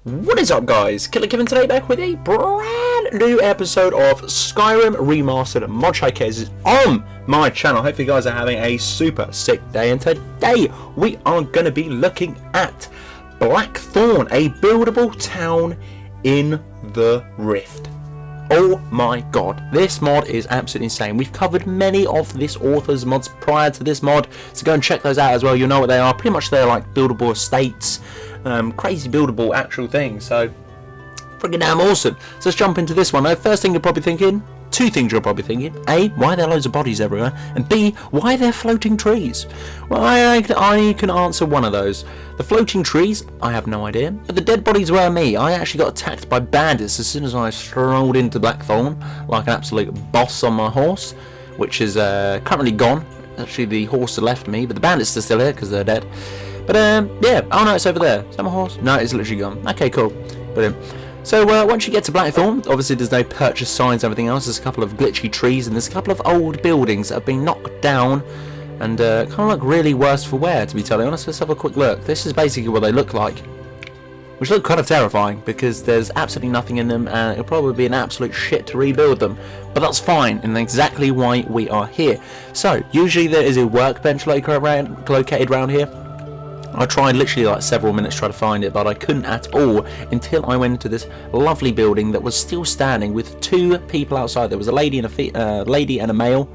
What is up, guys? Killerkev today back with a brand new episode of Skyrim Remastered mod showcases on my channel. Hopefully you guys are having a super sick day, and today we are going to be looking at Blackthorn, a buildable town in the Rift. Oh my god, this mod is absolutely insane. We've covered many of this author's mods prior to this mod, so go and check those out as well. You'll know what they are. Pretty much they're like buildable estates, crazy buildable actual things, so pretty damn awesome. So let's jump into this one. Now, first thing you're probably thinking, two things you're probably thinking: A, why are there loads of bodies everywhere? And B, why are there floating trees? Well, I can answer one of those. The floating trees, I have no idea, but the dead bodies were me. I actually got attacked by bandits as soon as I strolled into Blackthorn like an absolute boss on my horse, which is currently gone. Actually, the horse left me, but the bandits are still here because they're dead. But yeah, oh no, it's over there. Is that my horse? No, it's literally gone. Okay, cool. Brilliant. So once you get to Blackthorn, obviously there's no purchase signs, everything else. There's a couple of glitchy trees, and there's a couple of old buildings that have been knocked down and kind of look really worse for wear, to be totally honest. Let's have a quick look. This is basically what they look like, which look kind of terrifying because there's absolutely nothing in them, and it'll probably be an absolute shit to rebuild them. But that's fine, and exactly why we are here. So usually there is a workbench located around here. I tried literally like several minutes trying to find it, but I couldn't at all until I went into this lovely building that was still standing with two people outside. There was a lady and a male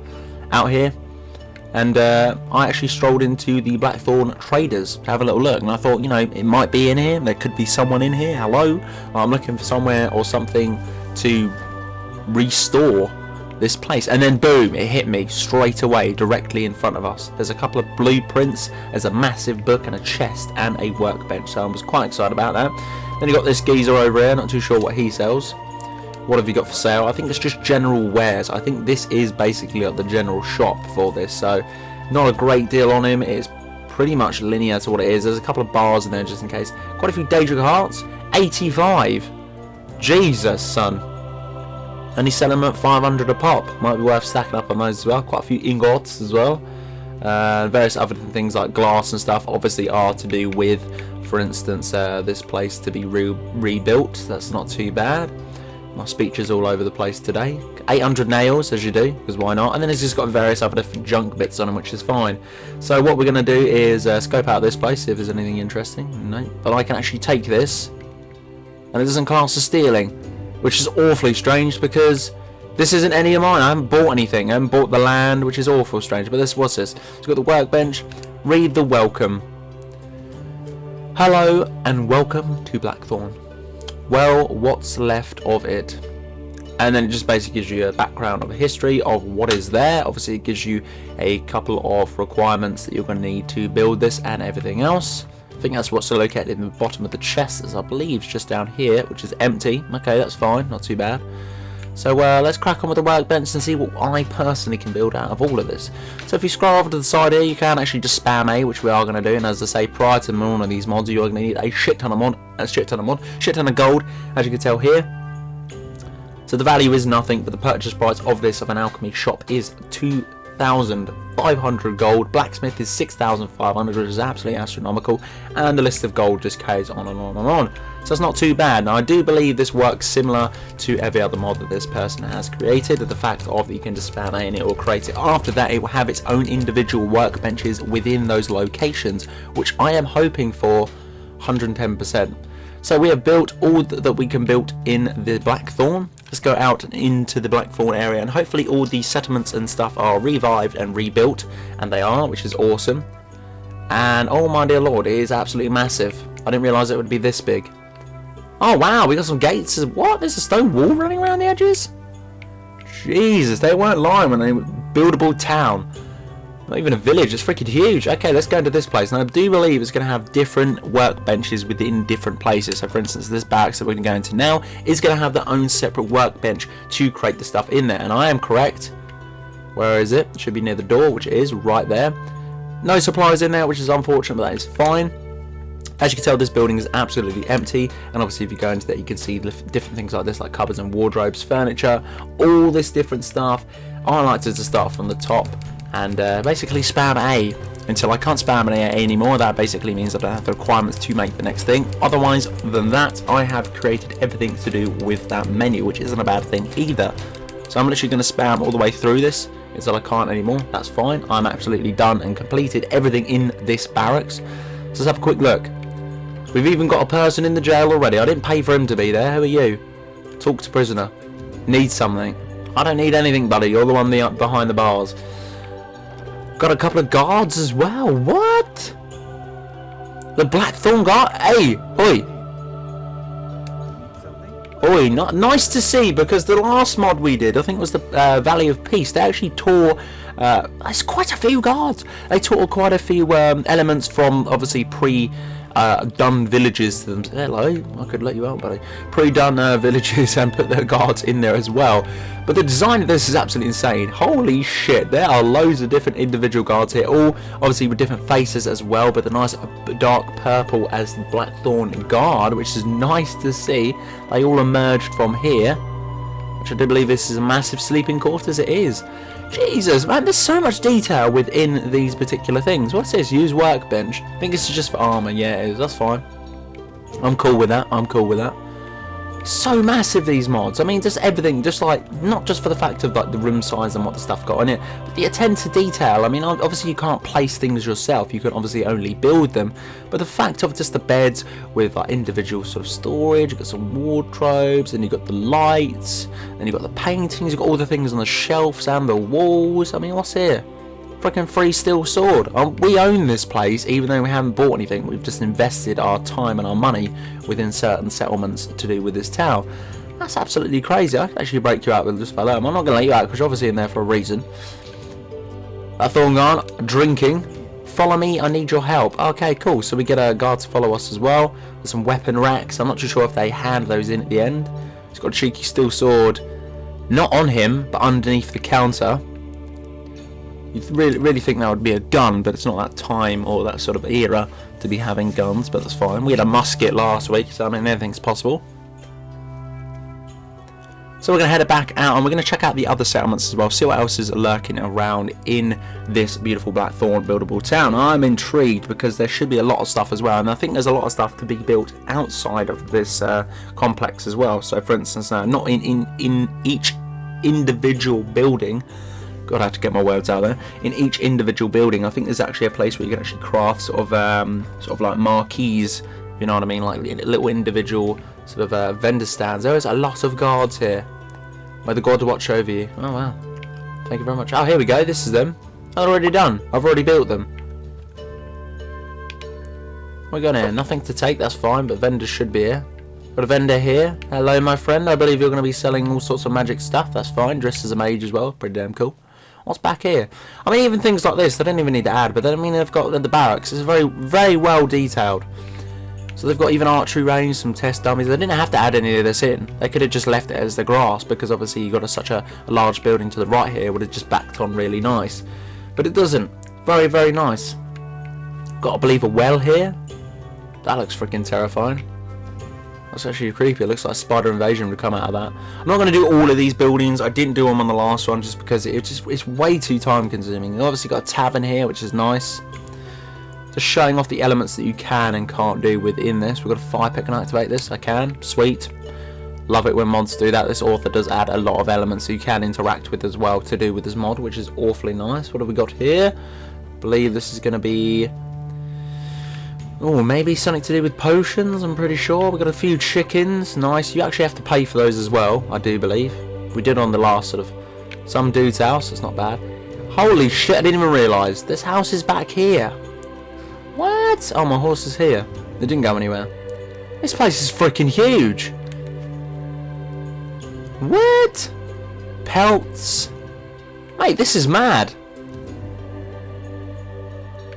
out here, and I actually strolled into the Blackthorn traders to have a little look, and I thought, you know, it might be in here. There could be someone in here. Hello, I'm looking for somewhere or something to restore this place, and then boom, it hit me straight away directly in front of us. There's a couple of blueprints, there's a massive book and a chest and a workbench, so I was quite excited about that. Then you got this geezer over here, not too sure what he sells. What have you got for sale? I think it's just general wares. I think this is basically like the general shop for this, so not a great deal on him. It's pretty much linear to what it is. There's a couple of bars in there just in case. Quite a few Daedric hearts. 85. Jesus, son. Only selling them at 500 a pop. Might be worth stacking up on those as well. Quite a few ingots as well. Various other things like glass and stuff obviously are to do with, for instance, this place to be rebuilt. That's not too bad. My speech is all over the place today. 800 nails, as you do, because why not? And then it's just got various other different junk bits on them, which is fine. So what we're going to do is scope out this place, see if there's anything interesting. No. But I can actually take this, and it doesn't class as stealing, which is awfully strange because this isn't any of mine. I haven't bought anything. I haven't bought the land, which is awful strange. But this, what's this? It's got the workbench. Read the welcome. Hello and welcome to Blackthorn. Well, what's left of it? And then it just basically gives you a background of a history of what is there. Obviously, it gives you a couple of requirements that you're going to need to build this and everything else. I think that's what's located in the bottom of the chest, as I believe just down here, which is empty. Okay, that's fine, not too bad. So let's crack on with the workbench and see what I personally can build out of all of this. So if you scroll over to the side here, you can actually just spam A, which we are going to do. And as I say, prior to one of these mods, you're going to need a shit ton of gold, as you can tell here. So the value is nothing, but the purchase price of this of an alchemy shop is 2,500 gold. Blacksmith is 6,500, which is absolutely astronomical, and the list of gold just carries on and on and on. So it's not too bad. Now I do believe this works similar to every other mod that this person has created, the fact of that you can just spam A and it will create it. After that, it will have its own individual workbenches within those locations, which I am hoping for 110%. So we have built all that we can build in the Blackthorn. Let's go out into the Blackthorn area, and hopefully all these settlements and stuff are revived and rebuilt, and they are, which is awesome. And oh my dear lord, it is absolutely massive. I didn't realise it would be this big. Oh wow, we got some gates. What? There's a stone wall running around the edges? Jesus, they weren't lying when they were buildable town. Not even a village, it's freaking huge. Okay, let's go into this place. And I do believe it's going to have different workbenches within different places. So for instance, this barracks that we're going to go into now is going to have their own separate workbench to create the stuff in there. And I am correct. Where is it? It should be near the door, which it is right there. No supplies in there, which is unfortunate, but that is fine. As you can tell, this building is absolutely empty, and obviously if you go into that, you can see different things like this, like cupboards and wardrobes, furniture, all this different stuff. I like to just start from the top and basically spam A until I can't spam it anymore. That basically means that I have the requirements to make the next thing. Otherwise than that, I have created everything to do with that menu, which isn't a bad thing either. So I'm literally going to spam all the way through this until I can't anymore. That's fine. I'm absolutely done and completed everything in this barracks. So let's have a quick look. We've even got a person in the jail already. I didn't pay for him to be there. Who are you? Talk to prisoner. Need something. I don't need anything, buddy. You're the one behind the bars. Got a couple of guards as well. What? The Blackthorn guard? Hey, oi. Oi, nice to see, because the last mod we did, I think it was the Valley of Peace, they actually tore there's quite a few guards. They tore quite a few elements from, obviously, done villages to them. Hello, I could let you out, buddy. Pre-done villages and put their guards in there as well. But the design of this is absolutely insane. Holy shit, there are loads of different individual guards here, all obviously with different faces as well, but the nice dark purple as the Blackthorn guard, which is nice to see. They all emerged from here, which I do believe this is a massive sleeping quarters. It is. Jesus, man, there's so much detail within these particular things. What's this? Use workbench. I think this is just for armor. Yeah, it is. That's fine. I'm cool with that. I'm cool with that. So massive, these mods. I mean, just everything. Just like, not just for the fact of like the room size and what the stuff got in it, but the attention to detail. I mean, obviously you can't place things yourself. You can obviously only build them. But the fact of just the beds with like individual sort of storage. You've got some wardrobes, and you've got the lights, and you've got the paintings. You've got all the things on the shelves and the walls. I mean, what's here? Freaking free steel sword. We own this place, even though we haven't bought anything. We've just invested our time and our money within certain settlements to do with this town. That's absolutely crazy. I could actually break you out with just by that. I'm not going to let you out because you're obviously in there for a reason. A thorn guard, drinking. Follow me, I need your help. Okay, cool. So we get a guard to follow us as well. There's some weapon racks. I'm not too sure if they hand those in at the end. He's got a cheeky steel sword. Not on him, but underneath the counter. You'd really think that would be a gun, but it's not that time or that sort of era to be having guns, but that's fine. We had a musket last week, so I mean, anything's possible. So we're going to head back out, and we're going to check out the other settlements as well, see what else is lurking around in this beautiful Blackthorn buildable town. I'm intrigued because there should be a lot of stuff as well, and I think there's a lot of stuff to be built outside of this complex as well. So for instance, not in each individual building. God, I have to get my words out there. In each individual building, I think there's actually a place where you can actually craft sort of like marquees, you know what I mean, like little individual sort of vendor stands. There is a lot of guards here. May the gods watch over you. Oh wow, thank you very much. Oh, here we go. This is them. I've already done. I've already built them. What we got here? Nothing to take. That's fine, but vendors should be here. Got a vendor here. Hello, my friend. I believe you're going to be selling all sorts of magic stuff. That's fine. Dressed as a mage as well. Pretty damn cool. What's back here? I mean, even things like this, they don't even need to add, but then, I mean, they've got the barracks. It's very, very well detailed. So they've got even archery range, some test dummies. They didn't have to add any of this in. They could have just left it as the grass, because obviously you've got such a large building to the right here. It would have just backed on really nice. But it doesn't. Very, very nice. Got to believe a well here. That looks freaking terrifying. That's actually creepy. It looks like a spider invasion would come out of that. I'm not going to do all of these buildings. I didn't do them on the last one just because it's way too time consuming. You obviously got a tavern here, which is nice. Just showing off the elements that you can and can't do within this. We've got a fire pit. Can I activate this? I can. Sweet. Love it when mods do that. This author does add a lot of elements that you can interact with as well to do with this mod, which is awfully nice. What have we got here? I believe this is going to be... oh, maybe something to do with potions, I'm pretty sure. We've got a few chickens. Nice. You actually have to pay for those as well, I do believe. We did on the last sort of... some dude's house. It's not bad. Holy shit, I didn't even realise. This house is back here. What? Oh, my horse is here. They didn't go anywhere. This place is freaking huge. What? Pelts. Mate, this is mad.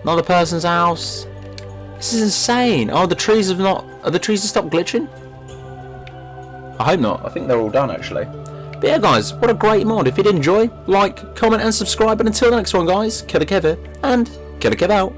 Another person's house. This is insane. Oh, the trees have not... are the trees have stopped glitching? I hope not. I think they're all done, actually. But yeah, guys, what a great mod. If you did enjoy, like, comment, and subscribe. And until the next one, guys, Killerkev and Killerkev out.